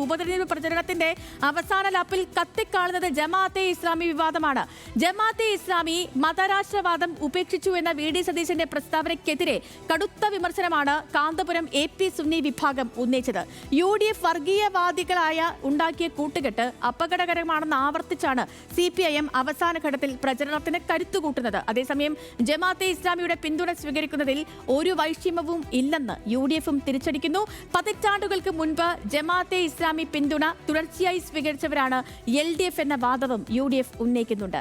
ഉപതെരഞ്ഞെടുപ്പ് പ്രചരണത്തിന്റെ അവസാന ലാപ്പിൽ കത്തിക്കാളുന്നത് ജമാഅത്തെ ഇസ്ലാമി വിവാദമാണ്. ജമാഅത്തെ ഇസ്ലാമി മതരാഷ്ട്രവാദം ഉപേക്ഷിച്ചു എന്ന വി.ഡി. സതീശന്റെ പ്രസ്താവനയ്ക്കെതിരെ കടുത്ത വിമർശനമാണ് കാന്തപുരം AP സുന്നി വിഭാഗം ഉന്നയിച്ചത്. UDF വർഗീയവാദികളായ ഉണ്ടാക്കിയ കൂട്ടുകെട്ട് അപകടകരമാണെന്ന് ആവർത്തിച്ചാണ് CPIM അവസാന ഘട്ടത്തിൽ പ്രചരണത്തിന് കരുത്തുകൂട്ടുന്നത്. അതേസമയം ജമാഅത്തെ ഇസ്ലാമിയുടെ പിന്തുണ സ്വീകരിക്കുന്നതിൽ ഒരു വൈഷമ്യവും ഇല്ലെന്ന് UDFും തിരിച്ചടിക്കുന്നു. പതിറ്റാണ്ടുകൾക്ക് മുൻപ് ജമാഅത്തെ ഇസ്ലാമി പിന്തുണ തുടർച്ചയായി സ്വീകരിച്ചവരാണ് LDF എന്ന വാദവും UDF ഉന്നയിക്കുന്നുണ്ട്.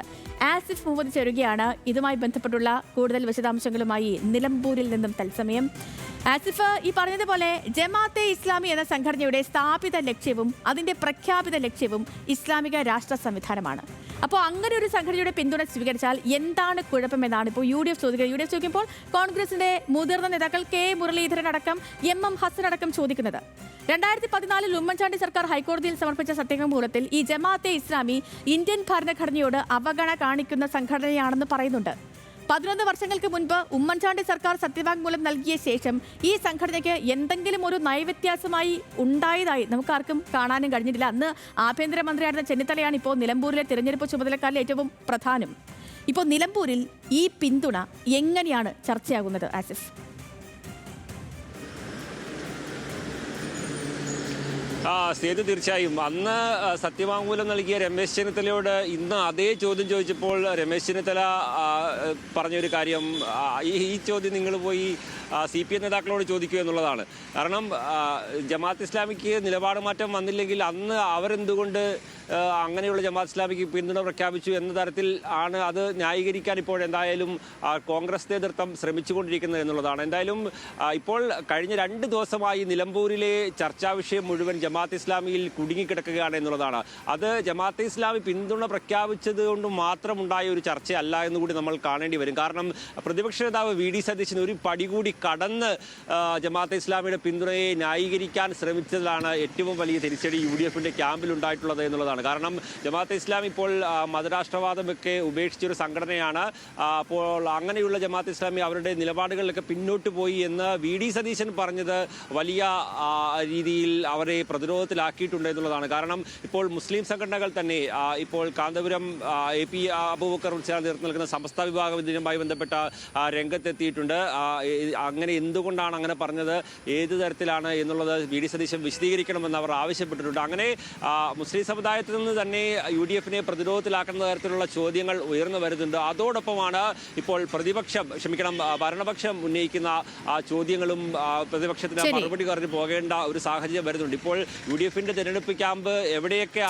ആസിഫ് മുഹമ്മദ് ചേരുകയാണ് ഇതുമായി ബന്ധപ്പെട്ടുള്ള കൂടുതൽ വിശദാംശങ്ങളുമായി നിലമ്പൂരിൽ നിന്നും തത്സമയം. ആസിഫ്, ഈ പറഞ്ഞതുപോലെ ജമാഅത്തെ ഇസ്ലാമി എന്ന സംഘടനയുടെ സ്ഥാപിത ലക്ഷ്യവും അതിന്റെ പ്രഖ്യാപിത ലക്ഷ്യവും ഇസ്ലാമിക രാഷ്ട്ര സംവിധാനമാണ്. അപ്പോൾ അങ്ങനെ ഒരു സംഘടനയുടെ പിന്തുണ സ്വീകരിച്ചാൽ എന്താണ് കുഴപ്പമെന്നാണ് ഇപ്പോൾ UDF ചോദിക്കുന്നത്. UDF ചോദിക്കുമ്പോൾ കോൺഗ്രസിന്റെ മുതിർന്ന നേതാക്കൾ K മുരളീധരൻ അടക്കം MM ഹസൻ അടക്കം ചോദിക്കുന്നത് 2014 ഉമ്മൻചാണ്ടി സർക്കാർ ഹൈക്കോടതിയിൽ സമർപ്പിച്ച സത്യവാങ്മൂലത്തിൽ ഈ ജമാഅത്തെ ഇസ്ലാമി ഇന്ത്യൻ ഭരണഘടനയോട് അവഗണന കാണിക്കുന്ന സംഘടനയാണെന്ന് പറയുന്നുണ്ട്. 11 വർഷങ്ങൾക്ക് മുൻപ് ഉമ്മൻചാണ്ടി സർക്കാർ സത്യവാങ്മൂലം നൽകിയ ശേഷം ഈ സംഘടനയ്ക്ക് എന്തെങ്കിലും ഒരു നയവ്യത്യാസമായി ഉണ്ടായതായി നമുക്കാർക്കും കാണാനും കഴിഞ്ഞിട്ടില്ല. അന്ന് ആഭ്യന്തരമന്ത്രിയായിരുന്ന ചെന്നിത്തലയാണ് ഇപ്പോൾ നിലമ്പൂരിലെ തിരഞ്ഞെടുപ്പ് ചുമതലക്കാരിൽ ഏറ്റവും പ്രധാനം. ഇപ്പോൾ നിലമ്പൂരിൽ ഈ പിന്തുണ എങ്ങനെയാണ് ചർച്ചയാകുന്നത് ആസിഫ്? സേതു, തീർച്ചയായും അന്ന് സത്യവാങ്മൂലം നൽകിയ രമേശ് ചെന്നിത്തലയോട് ഇന്ന് അതേ ചോദ്യം ചോദിച്ചപ്പോൾ രമേശ് ചെന്നിത്തല പറഞ്ഞൊരു കാര്യം, ഈ ചോദ്യം നിങ്ങൾ പോയി CPM നേതാക്കളോട് ചോദിക്കുക എന്നുള്ളതാണ്. കാരണം ജമാഅത്ത് ഇസ്ലാമിക്ക് നിലപാട് മാറ്റം വന്നില്ലെങ്കിൽ അന്ന് അവരെന്തുകൊണ്ട് അങ്ങനെയുള്ള ജമാഅത്ത് ഇസ്ലാമിക്ക് പിന്തുണ പ്രഖ്യാപിച്ചു എന്ന തരത്തിൽ ആണ് അത് ന്യായീകരിക്കാൻ ഇപ്പോൾ എന്തായാലും കോൺഗ്രസ് നേതൃത്വം ശ്രമിച്ചുകൊണ്ടിരിക്കുന്നത് എന്നുള്ളതാണ്. എന്തായാലും ഇപ്പോൾ കഴിഞ്ഞ 2 ദിവസമായി നിലമ്പൂരിലെ ചർച്ചാ വിഷയം മുഴുവൻ ജമാഅത്ത് ഇസ്ലാമിയിൽ കുടുങ്ങിക്കിടക്കുകയാണ് എന്നുള്ളതാണ്. അത് ജമാഅത്തെ ഇസ്ലാമി പിന്തുണ പ്രഖ്യാപിച്ചത് കൊണ്ട് മാത്രമുണ്ടായ ഒരു ചർച്ചയല്ല എന്നുകൂടി നമ്മൾ കാണേണ്ടി വരും. കാരണം പ്രതിപക്ഷ നേതാവ് V.D. സതീശൻ ഒരു പടി കൂടി കടന്ന് ജമാഅത്തെ ഇസ്ലാമിയുടെ പിന്തുണയെ ന്യായീകരിക്കാൻ ശ്രമിച്ചതിലാണ് ഏറ്റവും വലിയ തിരിച്ചടി UDFിന്റെ ക്യാമ്പിൽ ഉണ്ടായിട്ടുള്ളത് എന്നുള്ളതാണ്. കാരണം ജമാഅത്തെ ഇസ്ലാമി ഇപ്പോൾ മതരാഷ്ട്രവാദമൊക്കെ ഉപേക്ഷിച്ചൊരു സംഘടനയാണ്. അപ്പോൾ അങ്ങനെയുള്ള ജമാഅത്തെ ഇസ്ലാമി അവരുടെ നിലപാടുകളിലൊക്കെ പിന്നോട്ട് പോയി എന്ന് V.D. സതീശൻ പറഞ്ഞത് വലിയ രീതിയിൽ അവരെ പ്രതിരോധത്തിലാക്കിയിട്ടുണ്ട് എന്നുള്ളതാണ്. കാരണം ഇപ്പോൾ മുസ്ലിം സംഘടനകൾ തന്നെ ഇപ്പോൾ കാന്തപുരം AP അബൂബക്കർ നേതൃത്വം നൽകുന്ന സമസ്ത വിഭാഗം ഇതിനുമായി ബന്ധപ്പെട്ട രംഗത്തെത്തിയിട്ടുണ്ട്. അങ്ങനെ എന്തുകൊണ്ടാണ് അങ്ങനെ പറഞ്ഞത്, ഏത് തരത്തിലാണ് എന്നുള്ളത് V.D. സതീശൻ വിശദീകരിക്കണമെന്ന് അവർ ആവശ്യപ്പെട്ടിട്ടുണ്ട്. അങ്ങനെ മുസ്ലിം സമുദായത്തിൽ നിന്ന് തന്നെ UDFിനെ പ്രതിരോധത്തിലാക്കുന്ന തരത്തിലുള്ള ചോദ്യങ്ങൾ ഉയർന്നു വരുന്നുണ്ട്. അതോടൊപ്പമാണ് ഇപ്പോൾ ഭരണപക്ഷം ഉന്നയിക്കുന്ന ചോദ്യങ്ങളും പ്രതിപക്ഷത്തിന് മറുപടി പറഞ്ഞു പോകേണ്ട ഒരു സാഹചര്യം വരുന്നുണ്ട്. ഇപ്പോൾ UDFിന്റെ തെരഞ്ഞെടുപ്പ് ക്യാമ്പ് എവിടെയൊക്കെ